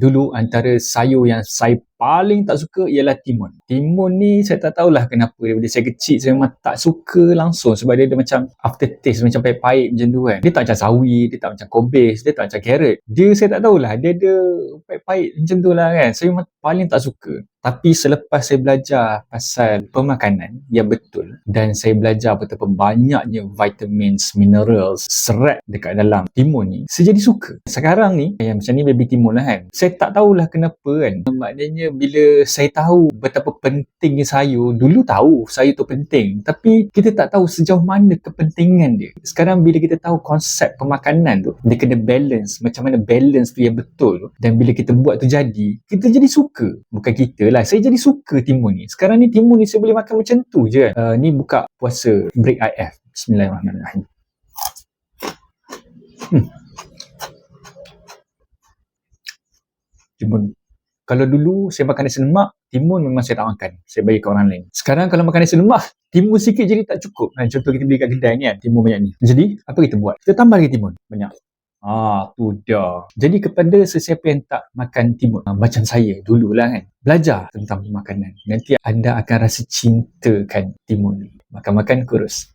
Dulu antara sayur yang saya paling tak suka ialah timun. Timun ni saya tak tahulah kenapa. Daripada saya kecil saya memang tak suka langsung sebab dia ada macam aftertaste macam pahit-pahit macam tu kan. Dia tak macam sawi, dia tak macam kobis, dia tak macam carrot. Dia saya tak tahulah, dia ada pahit-pahit macam tu lah kan. Saya memang paling tak suka. Tapi selepas saya belajar pasal pemakanan yang betul dan saya belajar betapa banyaknya vitamins, minerals, serat dekat dalam timun ni, saya jadi suka. Sekarang ni, yang macam ni baby timun lah kan, saya tak tahulah kenapa kan. Maknanya bila saya tahu betapa pentingnya sayur, dulu tahu sayur tu penting, tapi kita tak tahu sejauh mana kepentingan dia. Sekarang bila kita tahu konsep pemakanan tu, dia kena balance, macam mana balance tu yang betul tu, dan bila kita buat tu jadi, kita jadi suka. Bukan kita lah, saya jadi suka timun ni. Sekarang ni timun ni saya boleh makan macam tu je kan. Ni buka puasa break IF. Bismillahirrahmanirrahim. Timun. Kalau dulu saya makan nasi lemak, timun memang saya tak makan. Saya bagi ke orang lain. Sekarang kalau makan nasi lemak, timun sikit jadi tak cukup. Contoh kita beli kat kedai ni kan, timun banyak ni. Jadi, apa kita buat? Kita tambah lagi timun. Banyak. Tu dah. Jadi kepada sesiapa yang tak makan timun, macam saya dululah kan, belajar tentang makanan. Nanti anda akan rasa cintakan timun ni. Makan-makan kurus.